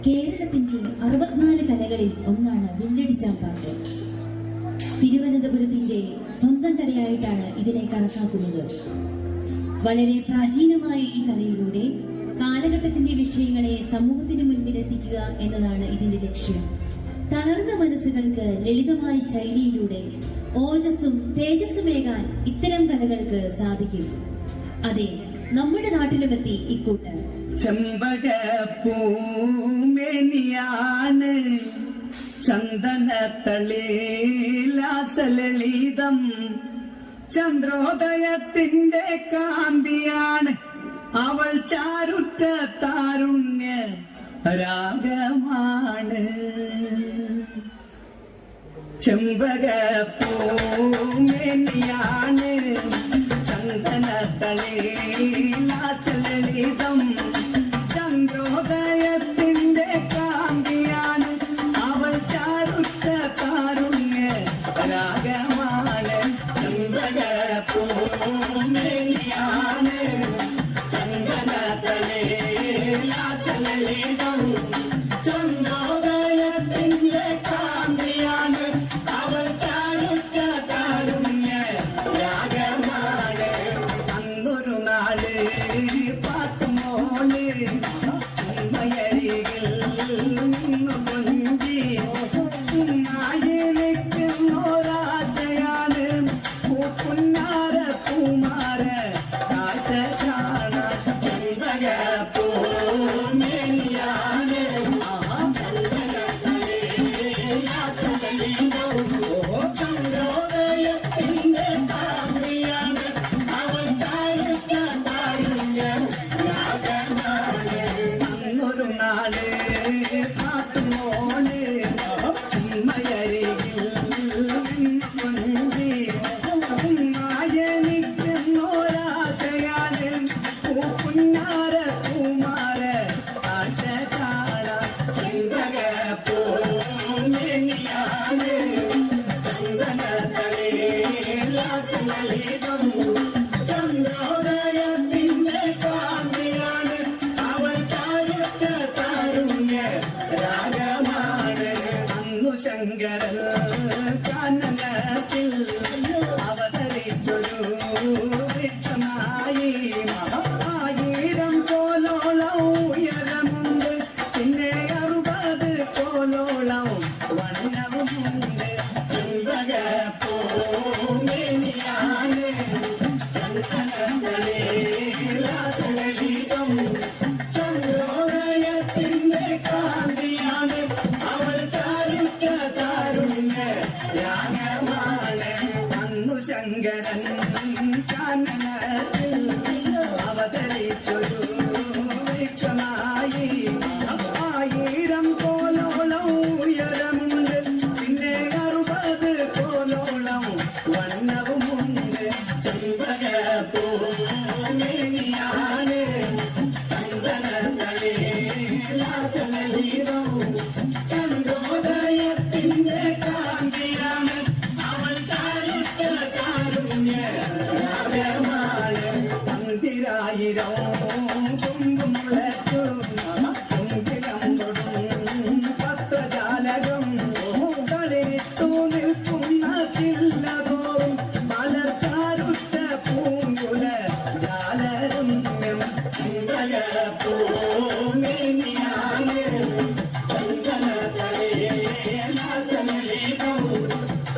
കേരളത്തിന്റെ 64 കലകളിൽ ഒന്നാണ് വില്ലടിച്ചാമ്പാട്ട്. തിരുവനന്തപുരത്തിന്റെ സ്വന്തം കലയായിട്ടാണ് ഇതിനെ കണക്കാക്കുന്നത്. വളരെ പ്രാചീനമായ ഈ കലയിലൂടെ കാലഘട്ടത്തിന്റെ വിഷയങ്ങളെ സമൂഹത്തിന് മുൻപിലെത്തിക്കുക എന്നതാണ് ഇതിന്റെ ലക്ഷ്യം. തളർന്ന മനസ്സുകൾക്ക് ലളിതമായ ശൈലിയിലൂടെ ഓജസ്സും തേജസ്സുമേകാൻ ഇത്തരം കലകൾക്ക് സാധിക്കും. അതെ, നമ്മുടെ നാട്ടിലുമെത്തി ഇക്കൂട്ടർ. ചെമ്പകപ്പൂമേനിയാണ് ചന്ദനത്തളിലാസലളിതം, ചന്ദ്രോദയത്തിന്റെ കാന്തിയാണ് അവൾ, ചാരുറ്റ താരുണ്യ രാഗമാണ്. ചെമ്പകപ്പൂമേനിയാണ് ചന്ദനത്തളിലാസലളിതം, ചന്ദ്രോദയത്തിന്റെ കാന്തിയാണ് അവൾ, ചാരുറ്റ താരുണ്യ രാഗമാണ്. ചെമ്പകപ്പൂമേനിയാണ് ചന്ദനത്തളിലാസലളിതം, ചന്ദ്രോദയത്തിന്റെ കാന്തിയാണ് അവൾ, ചാരുറ്റ താരുണ്യ രാഗമാണ്. അന്നൊരു നാള് പാത്തുമോള് ഉമ്മയരികിൽ നിന്നു കൊഞ്ചി നിൽക്കുന്നൊരാശയാണ് പൂപ്പുന്നാര പൂമാര കാഴ്ച കാണാൻ. ചെമ്പകപ്പൂമേനിയാണ് ചന്ദ്രോദയത്തിന്റെ കാന്തിയാണ് അവൾ, ചാരുറ്റ താരുണ്യ രാഗമാണ്. അന്നൊരു നാള് പാത്തുമോള് ഉമ്മയരികിൽ കൊഞ്ചി നിൽക്കുന്നൊരാശയാണ് പൂപ്പുന്നാര പൂമാര കാഴ്ച കാണാൻ. ചെമ്പകപ്പൂമേനിയാണ് ചന്ദനത്തളിലാസലളിതം, ചന്ദ്രോദയത്തിന്റെ കാന്തിയാണ് അവൾ, ചാരുറ്റ താരുണ്യ രാഗമാണ്. അന്നു ശങ്കരൻ കാനനത്തിൽ അവതരിച്ചൊരു വൃക്ഷമായി, 1000 കോലോളം ഉയരമുണ്ട്, പിന്നെ 60 കോലോളം വണ്ണവുമുണ്ട്. ചെമ്പകപ്പൂമേനിയാണ് ചന്ദനത്തളിലാസലളിതം, ചന്ദ്രോദയത്തിന്റെ കാന്തിയാണ് അവൾ, ചാരുറ്റ താരുണ്യ രാഗമാണ്. അന്നു ശങ്കരൻ കാനനത്തിൽ അവതരിച്ചൊരു വൃക്ഷമായി, 1000 കോലോളം ഉയരമുണ്ട്, പിന്നെ 60 കോലോളം വണ്ണവുമുണ്ട്. ചെമ്പകപ്പൂമേനിയാണ് ചന്ദനത്തളിലാസലളിതം, ചന്ദ്രോദയത്തിന്റെ കാന്തിയാണ് അവൾ, ചാരുറ്റ താരുണ്യ രാഗമാണ്. 10,000 കുങ്കുമുളച്ചു കുങ്കിലം തൊടും പത്രജാലകം, കളിട്ടു നിൽക്കുന്ന ചില്ലതോറും മലർ ചാരുറ്റ പൂങ്കുല ജാലരമ്യം. ചെമ്പകപ്പൂമേനിയാണ് ചന്ദനത്തളിലാസലളിതം,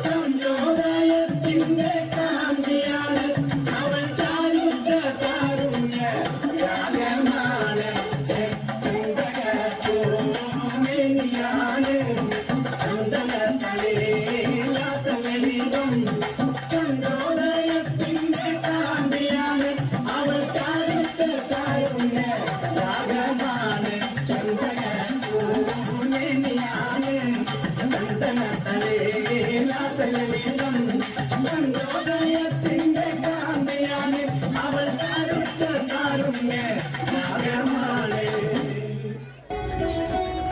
ചന്ദ്രോദയത്തിന്റെ കാന്തിയാണ് അവൾ, ചാരുറ്റ താരുണ്യ രാഗമാണ്. ചെമ്പകപ്പൂമേനിയാണ് ചന്ദനത്തളിലാസലളിതം, ചന്ദ്രോദയത്തിന്റെ കാന്തിയാണ് അവൾ, ചാരുറ്റ താരുണ്യ രാഗമാണ്. ചെമ്പകപ്പൂമേനിയാണ് ചന്ദനത്തളിലാസലളിതം.